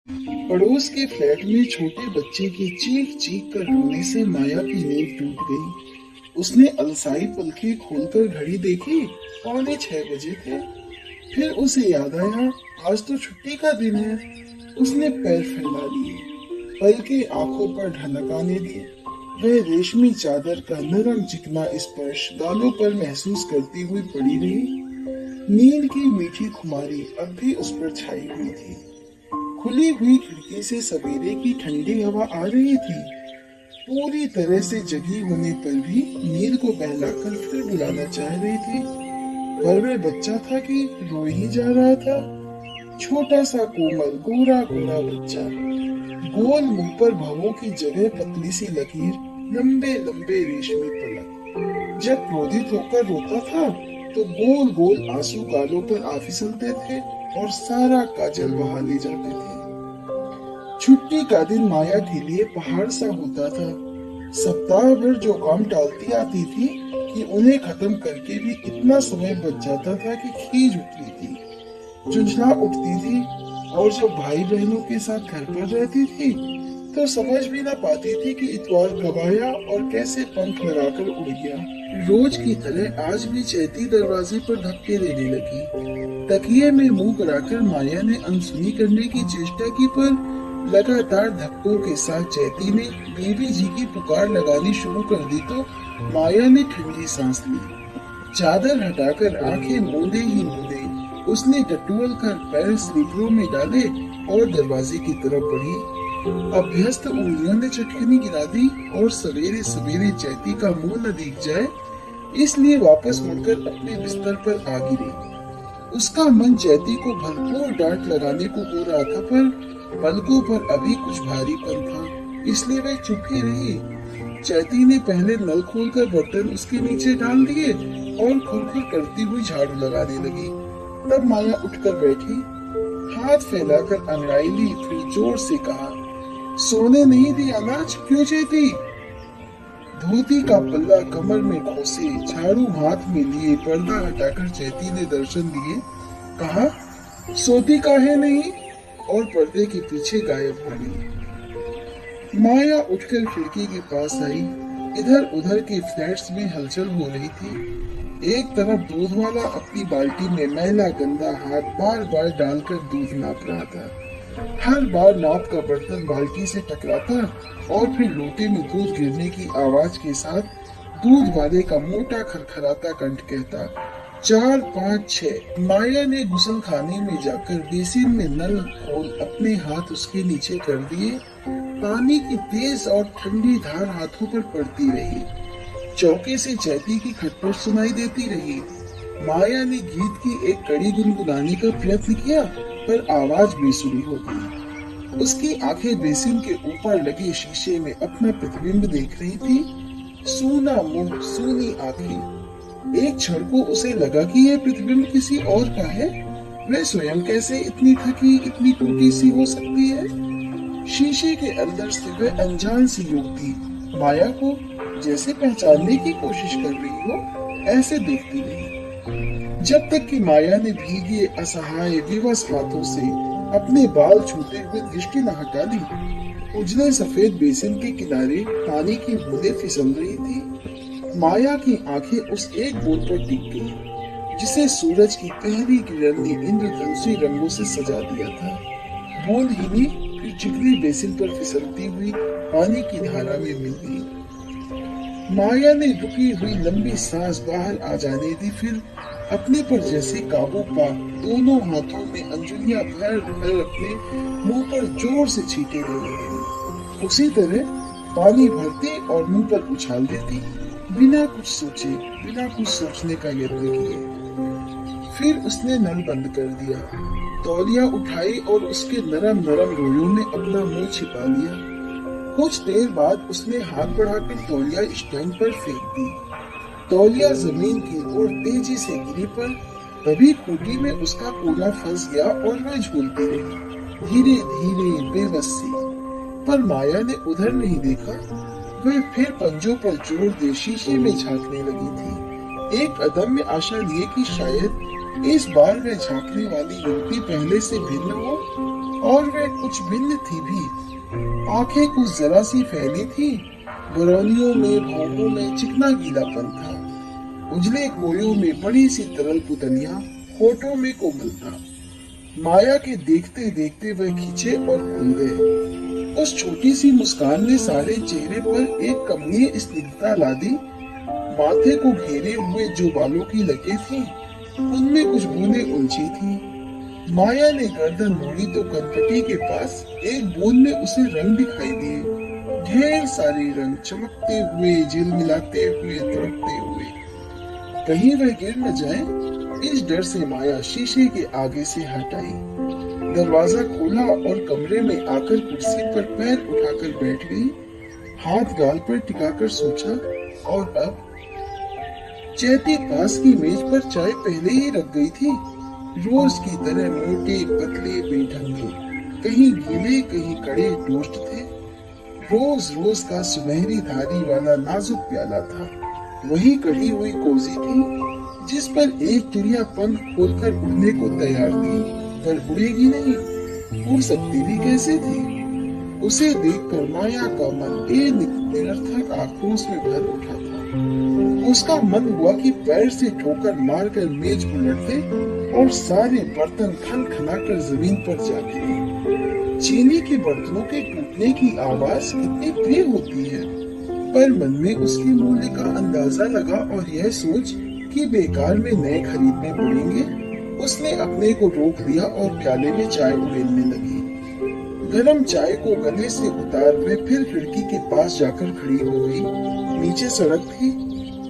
पड़ोस के फ्लैट में छोटे बच्चे के चीख चीख कर रोने से माया की नींद टूट गई। उसने अलसाई पलकें खोलकर घड़ी देखी, 6:45 बजे थे। फिर उसे याद आया, आज तो छुट्टी का दिन है। उसने पैर फैला लिए, पलकें आंखों पर ढलकाने दी। वह रेशमी चादर का नरम चिकना स्पर्श गालों पर महसूस करती हुई पड़ी रही। नींद की मीठी खुमारी अब भी उस पर छाई हुई थी। खुली हुई खिड़की से सवेरे की ठंडी हवा आ रही थी। पूरी तरह से जगी होने पर भी नींद को बहलाकर फिर बुलाना चाह रही थी। पर वह बच्चा था कि रो ही जा रहा था। छोटा सा कोमल गोरा गोरा बच्चा, गोल मुंह पर भवों की जगह पतली सी लकीर, लंबे लंबे रेशमी पलक। जब क्रोधित होकर रोता था तो गोल गोल आंसू गालों पर आ फिसलते थे और सारा काजल बहा ले जाते थे। छुट्टी का दिन माया के लिए पहाड़ सा होता था। सप्ताह भर जो काम टालती आती थी कि उन्हें खत्म करके भी इतना समय बच जाता था कि खीज उठती थी, झुंझला उठती थी। और जब भाई बहनों के साथ घर पर रहती थी तो समझ भी ना पाती थी कि इतवार कब आया और कैसे पंख लगाकर उड़ गया। रोज की तरह आज भी चैती दरवाजे पर धक्के देने लगी। तकिए में मुंह कराकर माया ने अनसुनी करने की चेष्टा की, पर लगातार धक्कों के साथ चैती ने बीबी जी की पुकार लगानी शुरू कर दी तो माया ने ठंडी सांस ली। चादर हटाकर आंखें मूंदे ही मूंदे उसने टटोल कर पैर स्लीपरों में डाले और दरवाजे की तरफ बढ़ी। अभ्यस्त उंगलियों ने चटकनी गिरा दी और सवेरे सवेरे चैती का मुंह न दिख जाए इसलिए वापस मुड़कर अपने बिस्तर पर आ गिरी। उसका मन चैती को भरपूर डांट लगाने को हो रहा था, पर पलकों पर अभी कुछ भारीपन था, इसलिए वह चुप ही रही। चैती ने पहले नल खोलकर बर्तन उसके नीचे डाल दिए और खुरखुर करती हुई झाड़ू लगाने लगी। तब माया उठकर बैठी, हाथ फैलाकर अंगड़ाई ली, फिर जोर से कहा, सोने नहीं दिया नाच क्यों चैती? धोती का पल्ला कमर में खोसे, झाड़ू हाथ में लिए पर्दा हटाकर चैती ने दर्शन दिए। कहा, सोती काहे नहीं? और पर्दे के पीछे गायब हो गई। माया उठकर खिड़की के पास आई। इधर उधर के फ्लैट्स में हलचल हो रही थी। एक तरफ दूध वाला अपनी बाल्टी में मैला गंदा हाथ बार बार डालकर दूध नाप रहा था। हर बार नाप का बर्तन बाल्टी से टकराता और फिर लोटे में दूध गिरने की आवाज के साथ दूध वाले का मोटा खरखराता कंठ कहता, 4 5 6। माया ने गुसल खाने में जाकर बेसिन में नल खोल अपने हाथ उसके नीचे कर दिए। पानी की तेज और ठंडी धार हाथों पर पड़ती रही। चौके से चैती की खटपट सुनाई देती रही। माया ने गीत की एक कड़ी गुनगुनाने का प्रयत्न किया, पर आवाज बेसुरी हो गई। उसकी आंखें बेसिन के ऊपर लगे शीशे में अपना प्रतिबिंब देख रही थी। सूना मुंह, सूनी आंखें। एक क्षण को उसे लगा कि यह प्रतिबिंब किसी और का है। वह स्वयं कैसे इतनी थकी, इतनी टूटी सी हो सकती है? शीशे के अंदर से वह अनजान सी युवती माया को जैसे पहचानने की कोशिश कर रही हो, ऐसे देखती रही, जब तक कि माया ने भीगे असहाय विवश हाथों से अपने बाल छूते हुए दृष्टि न हटा ली। उजले सफेद बेसिन के किनारे पानी की बूंदें फिसल रही थी। माया की आंखें उस एक बूंद पर टिक गई, जिसे सूरज की पहली किरण ने इंद्रधनुषी रंगों से सजा दिया था। बूंद हिली, फिर चिकनी बेसिन पर फिसलती हुई पानी की धारा में मिल गई। माया ने रुकी हुई लंबी सांस बाहर आ जाने दी, फिर अपने पर जैसे काबू पा दोनों हाथों में अंजुलियां भर भर अपने मुंह पर जोर से छींटे लेने लगी। उसी तरह पानी भरती और मुंह पर उछाल देती, बिना कुछ सोचे, बिना कुछ सोचने का यत्न किए। फिर उसने नल बंद कर दिया, तौलिया उठाई और उसके नरम नरम रोयों में अपना मुंह छिपा लिया। कुछ देर बाद उसने हाथ बढ़ाकर तौलिया स्टैंड पर फेंक दी। तौलिया जमीन की ओर तेजी से गिरी, पर तभी खूंटी में उसका कोना फंस गया और वह झूलती रही, धीरे धीरे बेबस सी। पर माया ने उधर नहीं देखा। वह फिर पंजों पर जोर दे शीशे में झांकने लगी थी, एक अदम्य आशा लिए कि शायद इस बार वह झांकने वाली युवती पहले से भिन्न हो और वह कुछ भिन्न थी भी। आंखें कुछ जरा सी फैली थी, बरौनियों में भौहों में चिकना गीलापन था, उजले कोयों में बड़ी सी तरल पुतलियां, होठों में कोमल था। माया के देखते देखते वह खींचे और खुल गए। उस छोटी सी मुस्कान ने सारे चेहरे पर एक कमनीय स्निग्धता ला दी। माथे को घेरे हुए जो बालों की लकीर थी, उनमें कुछ बूंदें उलझी थी। माया ने गर्दन मोड़ी तो कनपटी के पास एक बूंद में उसे रंग दिखाई दिए, ढेर सारे रंग चमकते हुए, झिलमिलाते हुए, तड़पते हुए। कहीं वह गिर न जाए, इस डर से माया शीशे के आगे से हट आई। दरवाजा खोला और कमरे में आकर कुर्सी पर पैर उठाकर बैठ गई। हाथ गाल पर टिकाकर सोचा, और अब? चैती पास की मेज पर चाय पहले ही रख गई थी, रोज की तरह मोटे पतले बेढंगे, कहीं गीले कहीं कड़े टोस्ट थे। रोज रोज का सुनहरी धारी वाला नाजुक प्याला था। वही कढ़ी हुई कोजी थी जिस पर एक चिड़िया पंख खोलकर उड़ने को तैयार थी, पर उड़ेगी नहीं, उड़ सकती भी कैसे थी। उसे देखकर माया का मन निरर्थक आक्रोश में भर उठा था। उसका मन हुआ कि पैर से ठोकर मारकर मेज उलट दे और सारे बर्तन खन खनाकर जमीन पर जा गिरे। चीनी के बर्तनों के टूटने की आवाज कितनी प्रिय होती है, पर मन में उसके मूल्य का अंदाजा लगा और यह सोच कि बेकार में नए खरीदने पड़ेंगे, उसने अपने को रोक लिया और प्याले में चाय उड़ेलने लगी। गरम चाय को गले से उतार वे फिर खिड़की के पास जाकर खड़ी हो गई। नीचे सड़क थी,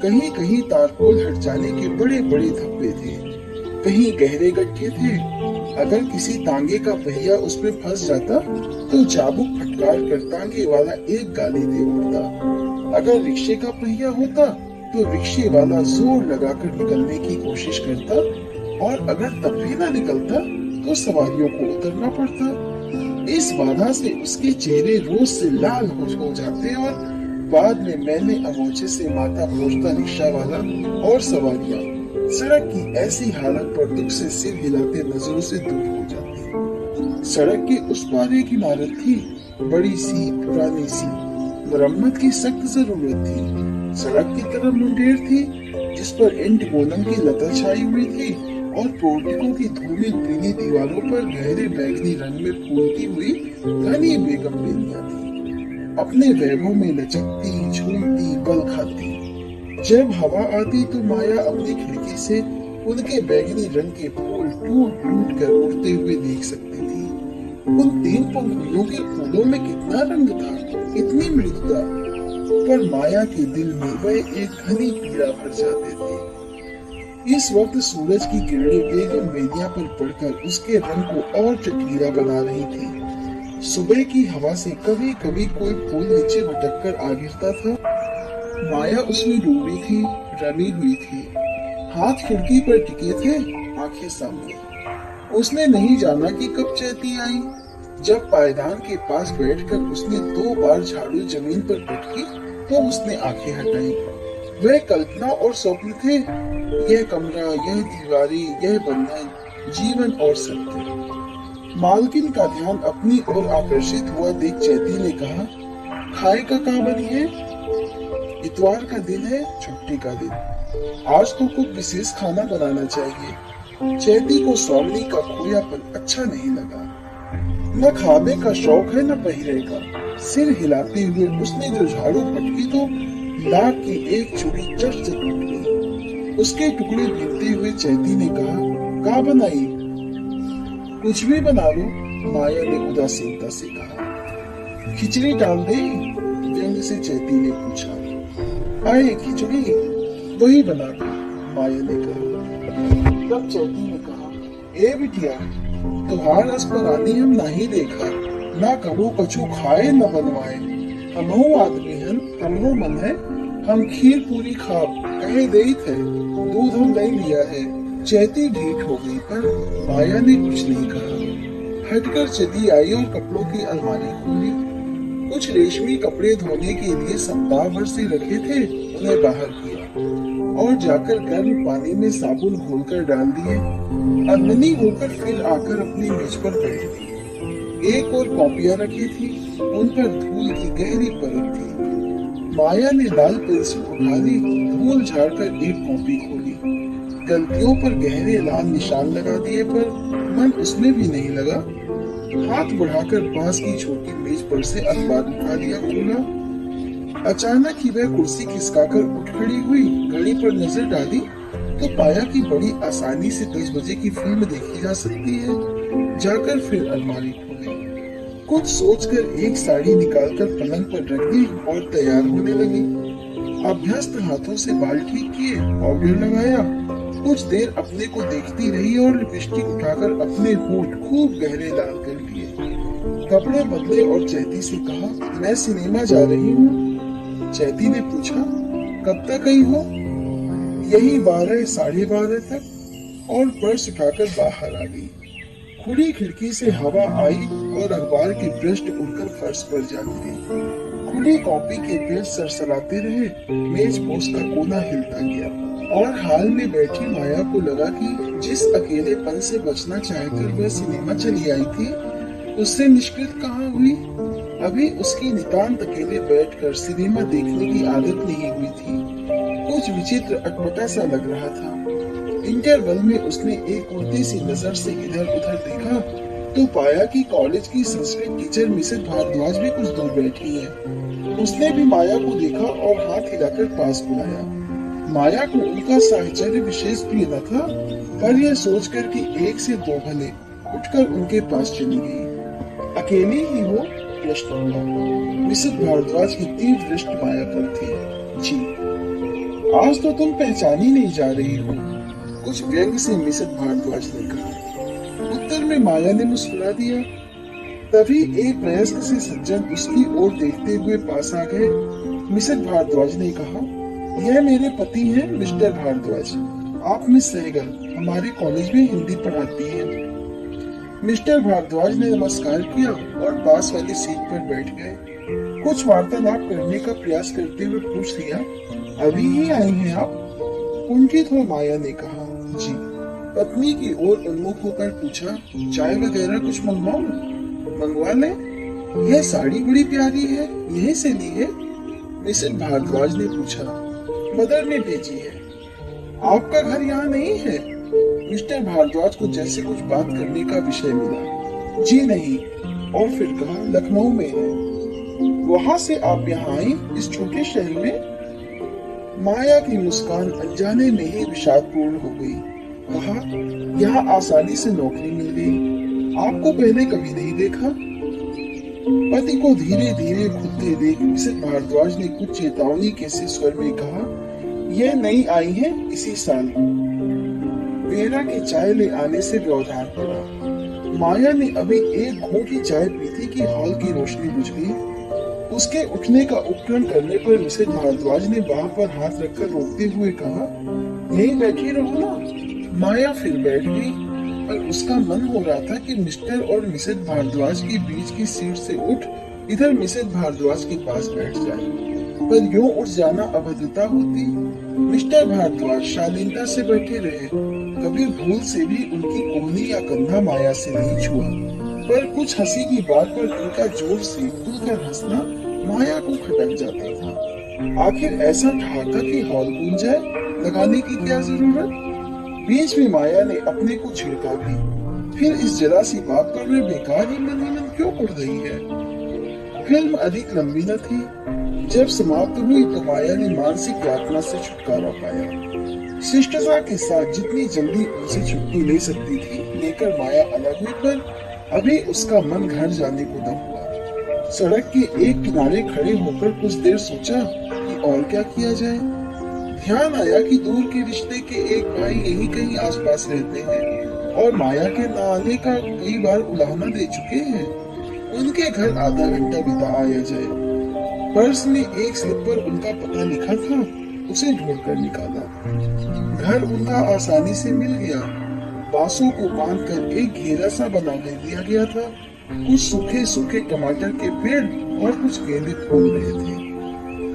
कहीं कहीं तारकोल हट जाने के बड़े बड़े धब्बे थे, कहीं गहरे गड्ढे थे। अगर किसी तांगे का पहिया उसमें फंस जाता तो चाबुक फटकार कर तांगे वाला एक गाली दे उठता। अगर रिक्शे का पहिया होता तो रिक्शे वाला जोर लगाकर निकलने की कोशिश करता, और अगर तब भी ना निकलता तो सवारियों को उतरना पड़ता। इस बाधा से उसके चेहरे रोज से लाल हो जाते और बाद में मैंने अमोचे से माथा पहुंचता रिक्शा वाला और सवारियां सड़क की ऐसी हालत पर दुख से सिर हिलाते नजरों से दूर हो जाते। सड़क के उस पार एक इमारत थी, बड़ी सी पुरानी सी, मरम्मत की सख्त जरूरत थी। सड़क की तरफ मुंडेर थी जिस पर इंट गोलम की लता छाई हुई थी और पोर्टिको की धूमिल पीली दीवारों पर गहरे बैगनी रंग में फूलती हुई घनी बेगम बेलियां थी, अपने वैभव में लचकती, झूमती, बल खाती। जब हवा आती तो माया अपनी खिड़की से उनके बैगनी रंग के फूल टूट टूट कर उड़ते हुए देख सकती थी। उन तीन पंखुड़ियों के फूलों में कितना रंग था, कितनी मृदुता, पर माया के दिल में वह एक घनी पीड़ा भर जाते थे। इस वक्त सूरज की किरणें बेगम बेलियां पर पड़कर उसके रंग को और चटकीला बना रही थी। सुबह की हवा से कभी कभी कोई फूल नीचे भटक कर आ गिरता था। माया उसमें डूबी थी, रमी हुई थी, हाथ खिड़की पर टिके थे, आंखें सामने। उसने नहीं जाना कि कब चैती आई। जब पायदान के पास बैठकर उसने 2 बार झाड़ू जमीन पर पटकी तो उसने आंखें हटाई। वह कल्पना और स्वप्न थे, यह कमरा, यह दीवारें, यह बंधन, जीवन और सत्य। मालकिन का ध्यान अपनी ओर आकर्षित हुआ देख चैती ने कहा, खाए का बनी है? इतवार का दिन है, छुट्टी का दिन, आज तो कुछ विशेष खाना बनाना चाहिए। चैती को स्वामी का खोयापन अच्छा नहीं लगा। न खाने का शौक है न पहिरे का। सिर हिलाते हुए उसने जो झाड़ू पटकी तो लाख की एक चूड़ी चट से टूट गई। उसके टुकड़े गिरते हुए चैती ने कहा, का बनाई? कुछ भी बना लो, माया ने उदासीनता से कहा। खिचड़ी डाल दे? व्यंग से चैती ने पूछा। आए खिचड़ी, वही बना दो, माया ने कहा। तब चैती ने कहा, ए बिटिया, तुहार रस पर आदि हम नहीं देखा, ना कबो कछु खाए न बनवाए। हमहु आदमी हन, हमरो मन है, हम खीर पूरी खाब कहे देई थे, दूध हम नहीं लिया है। चैती ढीठ हो गई, पर माया ने कुछ नहीं कहा। हटकर चली आई और कपड़ों की अलमारी खोली। कुछ रेशमी कपड़े धोने के लिए सप्ताह भर से रखे थे, उन्हें बाहर किया और जाकर गर्म पानी में साबुन घोलकर डाल दिए। अनमनी होकर फिर आकर अपनी मेज पर बैठ गई। एक और कॉपियां रखी थी, उन पर धूल की गहरी परत थी। माया ने लाल पेंसिल उठा ली, धूल झाड़कर एक कॉपी खोली। गलतियों पर गहरे लाल निशान लगा दिए, पर मन उसमें भी नहीं लगा। हाथ बढ़ाकर पास की छोटी मेज पर से अखबार उठा लिया, खोला। अचानक ही वह कुर्सी खिसकाकर उठ खड़ी हुई, घड़ी पर नजर डाली तो पाया कि बड़ी आसानी से 10 बजे की फिल्म देखी जा सकती है। जाकर फिर अलमारी खोली, कुछ सोचकर एक साड़ी निकालकर पलंग पर रख दी और तैयार होने लगी। अभ्यस्त हाथों से बाल ठीक किए, पाउडर लगाया, कुछ देर अपने को देखती रही और लिपस्टिक उठाकर अपने होंठ खूब गहरे लाल कर लिए। कपड़े बदले और चैती से कहा, मैं सिनेमा जा रही हूँ। चैती ने पूछा, कब तक आई हो? यही 12 साढ़े 12 तक। और पर्स उठाकर बाहर आ गई। खुली खिड़की से हवा आई और अखबार के पृष्ठ उड़कर फर्श पर जा गिरे। खुली कॉपी के पेज सरसराते रहे, मेज पोस्ट का कोना हिलता गया और हाल में बैठी माया को लगा कि जिस अकेलेपन से बचना चाहकर वह सिनेमा चली आई थी, उससे निष्कृत कहाँ हुई। अभी उसकी नितांत अकेले बैठकर सिनेमा देखने की आदत नहीं हुई थी। कुछ विचित्र अटपटा सा लग रहा था। इंटरवल में उसने एक उड़ती सी नजर से इधर उधर देखा तो पाया कि कॉलेज की संस्कृत टीचर मिसेस भारद्वाज भी कुछ दूर बैठी है। उसने भी माया को देखा और हाथ हिलाकर पास बुलाया। माया को उनका साहचर्य विशेष प्रिय न था, पर यह सोचकर कि एक से दो भले, उठकर उनके पास चली गई। अकेली ही हो? प्रश्न हुआ। मिसेस भारद्वाज की तीव्र दृष्टि माया पर थी। जी। आज तो तुम पहचानी नहीं जा रही हो, कुछ व्यंग से मिसेस भारद्वाज ने कहा। उत्तर में माया ने मुस्कुरा दिया। तभी एक वयस्क से सज्जन उसकी ओर देखते हुए पास आ गए। मिसेस भारद्वाज ने कहा, यह मेरे पति हैं, मिस्टर भारद्वाज। आप मिस सहगल हमारे कॉलेज में हिंदी पढ़ाती हैं। मिस्टर भारद्वाज ने नमस्कार किया और पास वाली सीट पर बैठ गए। कुछ वार्तालाप करने का प्रयास करते हुए पूछ लिया, अभी ही आई हैं आप? कुंठित हो माया ने कहा, जी। पत्नी की ओर उन्मुख होकर पूछा, चाय वगैरह कुछ मंगवाऊं? मंगवा ले। यह साड़ी बड़ी प्यारी है, यहीं से ली है? मिसेस भारद्वाज ने पूछा। मदर ने भेजी है। आपका घर यहाँ नहीं है? मिस्टर भारद्वाज को जैसे कुछ बात करने का विषय मिला। जी नहीं। और फिर कहा, लखनऊ में है। वहां से आप यहाँ आई, इस छोटे शहर में? माया की मुस्कान अनजाने में ही विषादपूर्ण हो गई। कहा, यहाँ आसानी से नौकरी मिल गई। आपको पहले कभी नहीं देखा। पति को धीरे धीरे खुदते देख मिसेस भारद्वाज ने कुछ चेतावनी के से स्वर में कहा, यह नई आई है इसी साल। वेरा के चाय ले आने से व्यवधान पड़ा। माया ने अभी एक घूंट ही चाय पी थी कि हॉल की रोशनी बुझ गई। उसके उठने का उपक्रम करने पर मिसेस भारद्वाज ने बाह पर हाथ रखकर रोकते हुए कहा, यहीं बैठी रहो ना। माया फिर बैठ गई, पर उसका मन हो रहा था कि मिस्टर और मिसेस भारद्वाज के बीच की सीट से उठ इधर मिसेस भारद्वाज के पास बैठ जाए, पर यूं उठ जाना अभद्रता होती। मिस्टर भारद्वाज शालीनता से बैठे रहे, कभी भूल से भी उनकी कोहनी या कंधा माया से नहीं छुआ, पर कुछ हंसी की बात पर उनका जोर से खुलकर हंसना माया को खटक जाता था। आखिर ऐसा ठहाका कि हॉल गूंज जाए, लगाने की क्या जरूरत? बीच में माया ने अपने को छिड़का भी, फिर इस जरा सी बात पर वे बेकार ही मन क्यों उड़ रही है। फिल्म अधिक लंबी न थी। जब समाप्त हुई तो माया ने मानसिक यातना से छुटकारा पाया। शिष्टता के साथ जितनी जल्दी उनसे छुट्टी ले सकती थी लेकर माया अलग हुई, पर अभी उसका मन घर जाने को न हुआ। सड़क के एक किनारे खड़े होकर कुछ देर सोचा कि और क्या किया जाए। ध्यान आया कि दूर के रिश्ते के एक भाई यही कहीं आसपास रहते हैं और माया के न आने का कई बार उलाहना दे चुके हैं। उनके घर आधा घंटा बिता आया जाए। पर्स में एक स्लिप पर उनका पता लिखा था, उसे ढूंढकर निकाला। घर उनका आसानी से मिल गया। बांसों को बांधकर एक घेरा सा बना ले दिया गया था। कुछ सूखे सूखे टमाटर के पेड़ और कुछ गेंदे फूल रहे थे।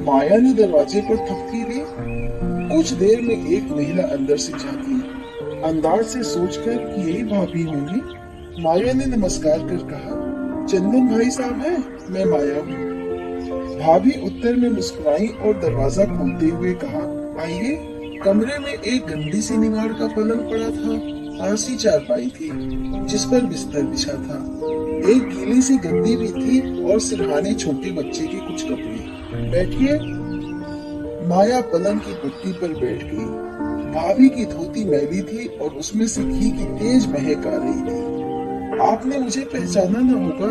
माया ने दरवाजे पर थपकी दी। कुछ देर में एक महिला अंदर से झांकी। अंदाज से सोचकर कि यही भाभी होंगी, माया ने नमस्कार कर कहा, चंदन भाई साहब हैं, मैं माया हूँ। भाभी उत्तर में मुस्कुराई और दरवाजा खोलते हुए कहा, आइए। कमरे में एक गंदी सी निगाड़ का पलंग पड़ा था, पास ही चारपाई थी जिस पर बिस्तर बिछा था। एक गीली सी गद्दी भी थी और सिरहाने छोटे बच्चे के कुछ कपड़े। बैठिए। माया पलंग की पट्टी पर बैठ गई। भाभी की धोती मैली थी और उसमें से घी की तेज महक आ रही थी। आपने मुझे पहचाना ना होगा,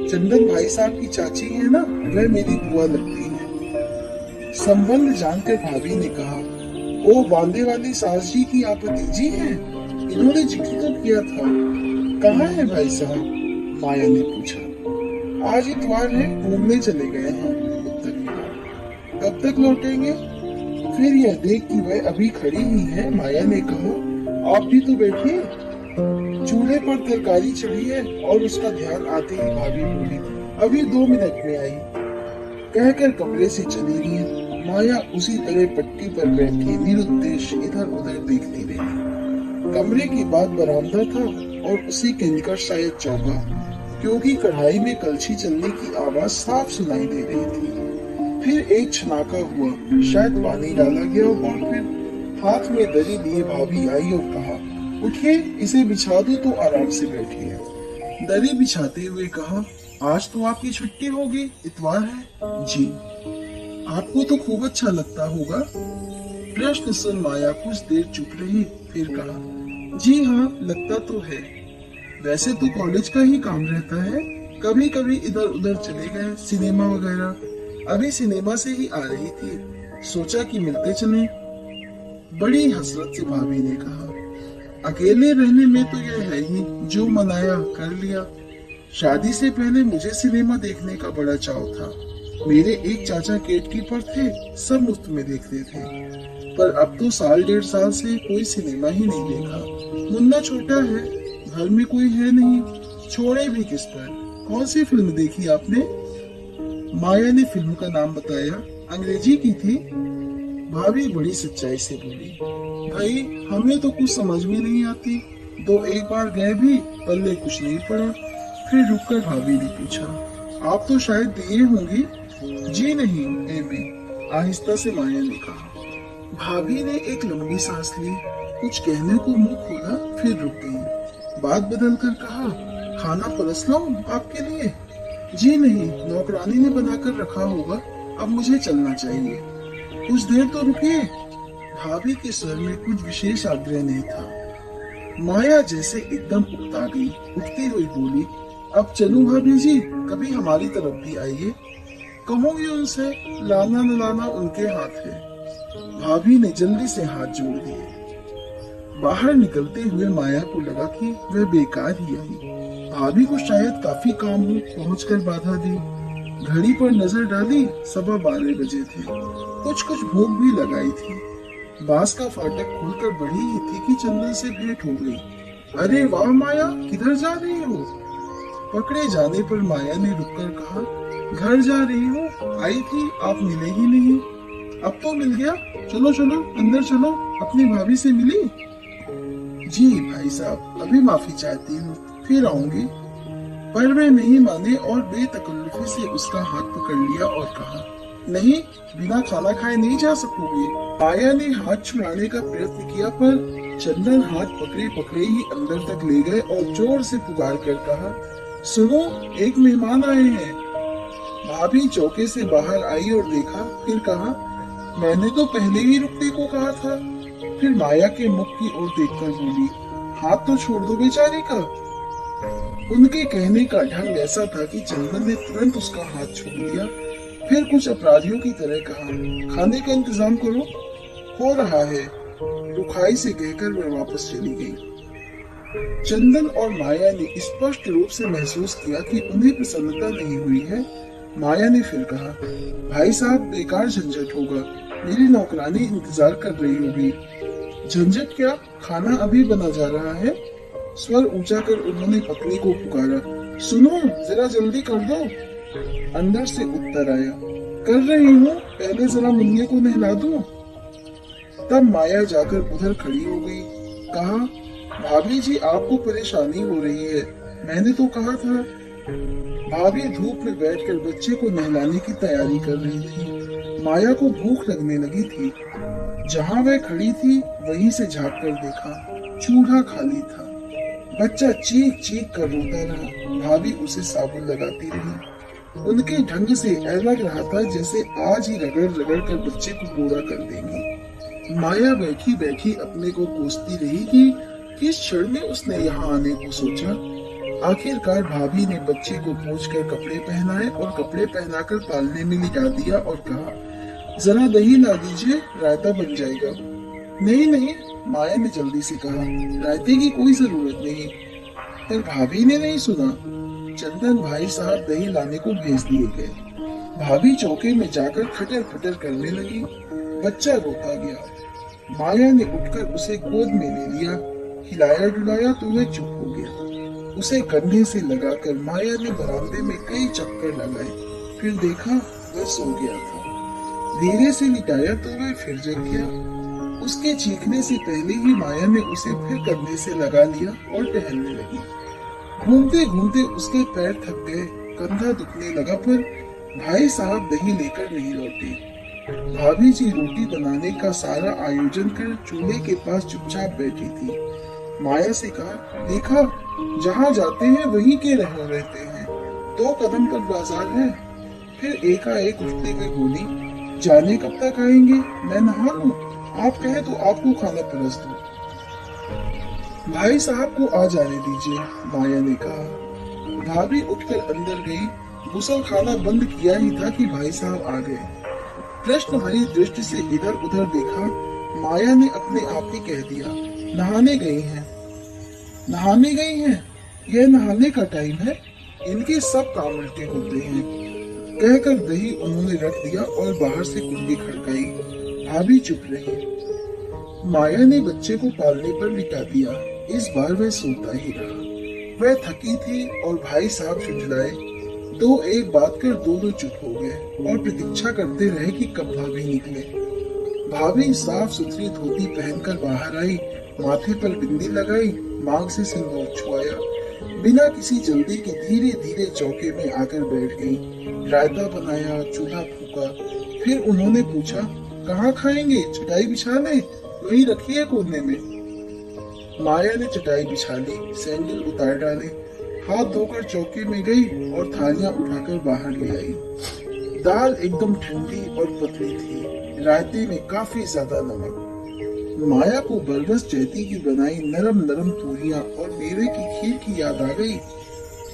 चंदन भाई साहब की चाची है ना, वह मेरी बुआ लगती है। संबंध जानकर भाभी ने कहा, ओ बांदे वाली सास जी की आप भतीजी हैं? इन्होंने जिक्र तो किया था। कहाँ है भाई साहब? माया ने पूछा। आज इतवार है, घूमने चले गए हैं, उत्तर मिला। कब तक लौटेंगे? फिर यह देख कि वह अभी खड़ी ही है, माया ने कहा, आप भी तो बैठिए। चूल्हे पर तरकारी चढ़ी है और उसका ध्यान आते ही भाभी बोली, अभी 2 मिनट में आई। कहकर कमरे से चली गई। माया उसी तरह पट्टी पर बैठी निरुद्देश इधर उधर देखती रही। कमरे के बाद बरामदा था और उसी के निकट शायद चौका, क्योंकि कढ़ाई में कलछी चलने की आवाज साफ सुनाई दे रही थी। फिर एक छनाका हुआ, शायद पानी डाला गया और फिर हाथ में दरी लिए भाभी आई और कहा, उठिए, इसे बिछा दो तो आराम से बैठिए। दरी बिछाते हुए कहा, आज तो आपकी छुट्टी होगी, इतवार है। जी। आपको तो खूब अच्छा लगता होगा। प्रश्न सुन माया कुछ देर चुप रही, फिर कहा, जी हाँ, लगता तो है। वैसे तो कॉलेज का ही काम रहता है, कभी कभी इधर उधर चले गए, सिनेमा वगैरह। अभी सिनेमा से ही आ रही थी, सोचा कि मिलते चलें। बड़ी हसरत से भाभी ने कहा, अकेले रहने में तो यह है ही, जो मनाया कर लिया। शादी से पहले मुझे सिनेमा देखने का बड़ा चाव था। मेरे एक चाचा गेटकीपर थे, सब मुफ्त में देखते थे। पर अब तो 1.5 साल से कोई सिनेमा ही नहीं देखा। मुन्ना छोटा है, घर में कोई है नहीं, छोड़े भी किस पर। कौन सी फिल्म देखी आपने? माया ने फिल्म का नाम बताया। अंग्रेजी की थी। भाभी बड़ी सच्चाई से बोली, भाई हमें तो कुछ समझ में नहीं आती। 2-1 बार गए भी, पल्ले कुछ नहीं पड़ा। फिर रुककर भाभी ने पूछा, आप तो शायद दिए होंगी? जी नहीं, एमी, आहिस्ता से माया ने कहा। भाभी ने एक लंबी सांस ली, कुछ कहने को मुंह खोला, फिर रुक गई। बात बदल कर कहा, खाना परस लाऊं आपके लिए? जी नहीं, नौकरानी ने बनाकर रखा होगा, अब मुझे चलना चाहिए। कुछ देर तो रुकिए। भाभी के स्वर में कुछ विशेष आग्रह नहीं था। माया जैसे एकदम उकता गई, उठती हुई बोली, अब चलूं भाभी जी, कभी हमारी तरफ भी आइए। कहूंगी उनसे, लाना न लाना उनके हाथ है। भाभी ने जल्दी से हाथ जोड़ दिए। बाहर निकलते हुए माया को लगा कि वह बेकार ही आई। भाभी को शायद काफी काम हो, पहुंचकर बाधा दी। घड़ी पर नजर डाली, 12:15 बजे थे। कुछ भूख भी लगाई थी। बांस का फाटक खोलकर बढ़ी ही थी कि चंदन से भेंट हो गई। अरे वाह माया, किधर जा रही हो? पकड़े जाने पर माया ने रुककर कहा, घर जा रही हूँ, आई थी, आप मिले ही नहीं। अब तो मिल गया, चलो चलो अंदर चलो, अपनी भाभी से मिली? जी भाई साहब, अभी माफी चाहती हूँ, फिर आऊंगी। पर वह नहीं माने और बेतकल्लुफी से उसका हाथ पकड़ लिया और कहा, नहीं, बिना खाना खाए नहीं जा सकोगे। माया ने हाथ छुड़ाने का प्रयत्न किया, पर चंदन हाथ पकड़े पकड़े ही अंदर तक ले गए और जोर से पुकार कर कहा, सुनो, एक मेहमान आए हैं। भाभी चौके से बाहर आई और देखा, फिर कहा, मैंने तो पहले ही रुकने को कहा था। फिर माया के मुख की ओर देखकर बोली, हाथ तो छोड़ दो बेचारी का। उनके कहने का ढंग ऐसा था कि चंदन ने तुरंत उसका हाथ छोड़ दिया। फिर कुछ अपराधियों की तरह कहा, खाने का इंतजाम करो, हो रहा है। रुखाई से कहकर वह वापस चली गई। चंदन और माया ने स्पष्ट रूप से महसूस किया कि उन्हें प्रसन्नता नहीं हुई है। माया ने फिर कहा, भाई साहब, बेकार झंझट होगा, मेरी नौकरानी इंतजार कर रही होगी। झंझट क्या, खाना अभी बना जा रहा है। स्वर ऊंचा कर उन्होंने पत्नी को पुकारा, सुनो, जरा जल्दी कर दो। अंदर से उत्तर आया, कर रही हूँ, पहले जरा मुन्ने को नहला दूं। तब माया जाकर उधर खड़ी हो गई। कहा, भाभी जी, आपको परेशानी हो रही है, मैंने तो कहा था। भाभी धूप में बैठकर बच्चे को नहलाने की तैयारी कर रही थी। माया को भूख लगने लगी थी। जहां वह खड़ी थी वहीं से झांक कर देखा, चूल्हा खाली था। बच्चा चीख चीख कर रोता रहा। भाभी उसे साबुन लगाती रही। उनके ढंग से ऐसा लग रहा था जैसे आज ही रगड़ रगड़ कर बच्चे को बूढ़ा कर देंगी। माया बैठी बैठी अपने को कोसती रही कि किस क्षण में उसने यहाँ आने को सोचा। आखिरकार भाभी ने बच्चे को पोंछकर कपड़े पहनाए और कपड़े पहनाकर पालने में लिटा दिया और कहा, जरा दही ला दीजिए, रायता बन जाएगा। नहीं नहीं, माया ने जल्दी से कहा, रायते की कोई जरूरत नहीं। पर भाभी ने नहीं सुना। चंदन भाई साहब दही लाने को भेज दिए गए। भाभी चौके में जाकर खटर खटर करने लगी। बच्चा रोता गया। माया ने उठकर उसे गोद में ले लिया। हिलाया डुलाया तो वह चुप हो गया। उसे कंधे से लगाकर माया ने बरामदे में कई चक्कर लगाए। फिर देखा वह सो गया था। धीरे से लिटाया तो वह फिर जग गया। उसके चीखने से पहले ही माया ने उसे फिर कंधे से लगा लिया और टहलने लगी। घूमते घूमते उसके पैर थक गए, कंधा दुखने लगा, पर भाई साहब दही लेकर नहीं लौटे। भाभी जी रोटी बनाने का सारा आयोजन कर चूल्हे के पास चुपचाप बैठी थी। माया से कहा, देखा, जहाँ जाते हैं वहीं के रहते हैं। 2 कदम पर बाजार है। फिर एकाएक उठते हुए बोली, जाने कब तक आएंगे? मैं नहा लूं, आप कहे तो आपको खाना परस दूं। भाई साहब को आ जाने दीजिए, माया ने कहा। भाभी उठकर अंदर गई। गुसल खाना बंद किया ही था कि भाई साहब आ गए। प्रश्न भरी दृष्टि से इधर उधर देखा। माया ने अपने आप ही कह दिया, नहाने गई हैं। नहाने गई हैं? यह नहाने का टाइम है? इनके सब काम उल्टे होते हैं। कहकर दही उन्होंने रख दिया और बाहर से कुंडी खड़काई। भाभी चुप रही। माया ने बच्चे को पालने पर लिटा दिया। इस बार वह सोता ही रहा। वह थकी थी और भाई साहब झुंझलाए। 2-1 बात कर दोनों चुप हो गए और प्रतीक्षा करते रहे कि कब भाभी निकले। भाभी साफ सुथरी धोती पहनकर बाहर आई, माथे पर बिंदी लगाई, मांग से सिंदूर छुआया। बिना किसी जल्दी के धीरे धीरे चौके में आकर बैठ गई। रायता बनाया, चूल्हा फूका। फिर उन्होंने पूछा, कहाँ खाएंगे? चटाई बिछा ले, वही रखी है कोने में। माया ने चटाई बिछा ली, सैंडल उतार डाले, हाथ धोकर चौके में गई और थालियां उठाकर बाहर ले आई। दाल एकदम ठंडी और पतली थी, रायते में काफी ज्यादा नमक। माया को बरबस चैती की बनाई नरम नरम पूरियां और मेवे की खीर की याद आ गई।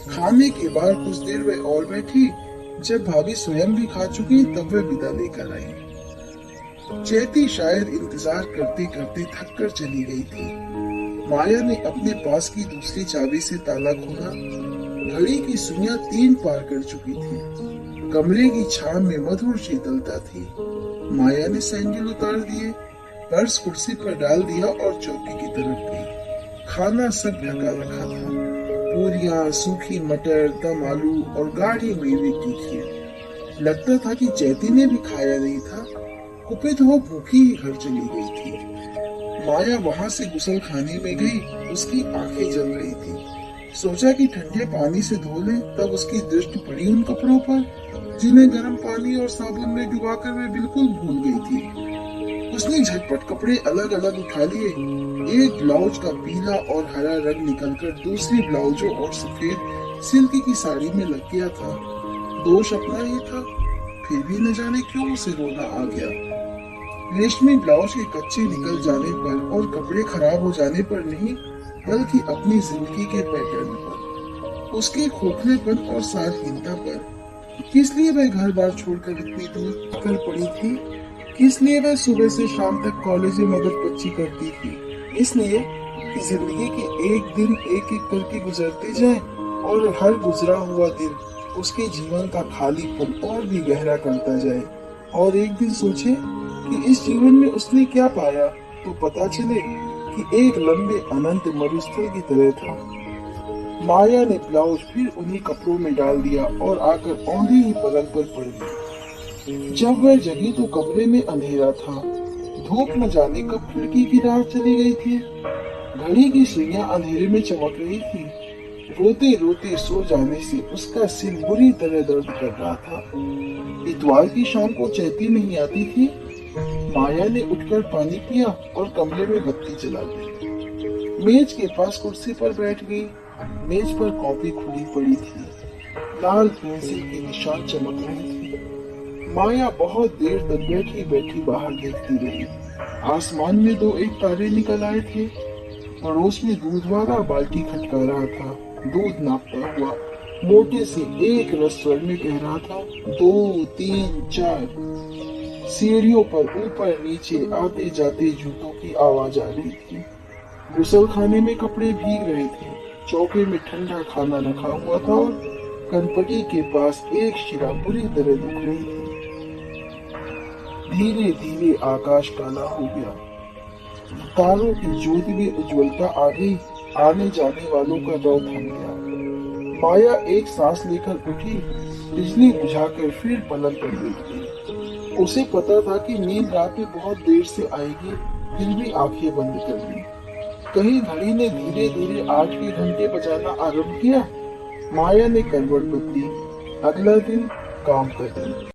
खाने के बाद कुछ देर वह और बैठी। जब भाभी स्वयं भी खा चुकी तब वह विदा लेकर आई। चैती शायद इंतजार करते करते थक कर चली गई थी। माया ने अपने पास की दूसरी चाबी से ताला खोला। घड़ी की सुइयां 3 पार कर चुकी थी। कमरे की छाव में मधुर शीतलता थी। माया ने सैंडल उतार दिए, पर्स कुर्सी पर डाल दिया और चौकी की तरफ गई। खाना सब ढका रखा था। पूरियां, सूखी मटर, दम आलू और गाढ़ी मेवे की खीर। लगता था कि चैती ने भी खाया नहीं था। कुपित हो भूखी ही घर चली गई थी। माया वहां से गुसल खाने में गई। उसकी आंखें जल रही थी। सोचा कि ठंडे पानी से धो ले, तब उसकी दृष्टि पड़ी उन कपड़ों पर जिन्हें गर्म पानी और साबुन में डुबाकर वे बिल्कुल भूल गई थी। उसने झटपट कपड़े अलग अलग उठा लिए। एक ब्लाउज का पीला और हरा रंग निकलकर दूसरी ब्लाउजों और सफेद सिल्क की साड़ी में लग गया था। दोष अपना ही था, फिर भी न जाने क्यों उसे रोना आ गया। रेशमी ब्लाउज के कच्चे निकल जाने पर और कपड़े खराब हो जाने पर नहीं, बल्कि अपनी जिंदगी के पैटर्न पर, उसके खोखलेपन और सारहीनता पर। किस लिए वह घर बार छोड़कर इतनी दूर कर पड़ी थी? किस लिए वह सुबह से शाम तक कॉलेज में मदद बच्ची करती थी? इसलिए कि जिंदगी के एक दिन एक एक करके गुजरते जाए और हर गुजरा हुआ दिन उसके जीवन का खालीपन और भी गहरा करता जाए। और एक दिन सोचे कि इस जीवन में उसने क्या पाया, तो पता चले कि एक लंबे अनंत मरुस्थल की तरह था। माया ने ब्लाउज फिर उन्हीं कपड़ों में डाल दिया और आकर औंधी ही पलंग पर पड़ गई। जब वह जगी तो कमरे में अंधेरा था। धूप न जाने कब खिड़की की राह चली गई थी। घड़ी की सुइयां अंधेरे में चमक रही थी। रोते रोते सो जाने से उसका सिर बुरी तरह दर्द कर रहा था। इतवार की शाम को चैती नहीं आती थी। माया ने उठकर पानी पिया और कमरे में बत्ती जला दी। मेज के पास कुर्सी पर बैठ गई। मेज पर कॉपी खुली पड़ी थी। लाल पेंसिल के निशान चमक रहे थे। माया बहुत देर तक बैठी बैठी बाहर देखती रही। आसमान में दो एक तारे निकल आए थे। पड़ोस में दूध वाला बाल्टी खटका रहा था। दूध नापता हुआ मोटे से एक रस स्वर में कह रहा था, 2 3 4। सीढ़ियों पर ऊपर नीचे आते जाते जूतों की आवाज आ रही थी। गुसल खाने में कपड़े भीग रहे थे। चौके में ठंडा खाना रखा हुआ था और कनपटी के पास एक शिरा बुरी तरह दुख रही थी। धीरे धीरे आकाश काला हो गया। तारों की ज्योति में उज्ज्वलता आ गई। आने जाने वालों का दौर थम गया। माया एक सांस लेकर उठी। बिजली बुझाकर फिर पलंग पर लेट गई। उसे पता था कि नींद रात में बहुत देर से आएगी, फिर भी आंखें बंद कर ली। कहीं घड़ी ने धीरे धीरे 8 के घंटे बजाना आरंभ किया। माया ने करवट बदली। अगला दिन काम का दिन।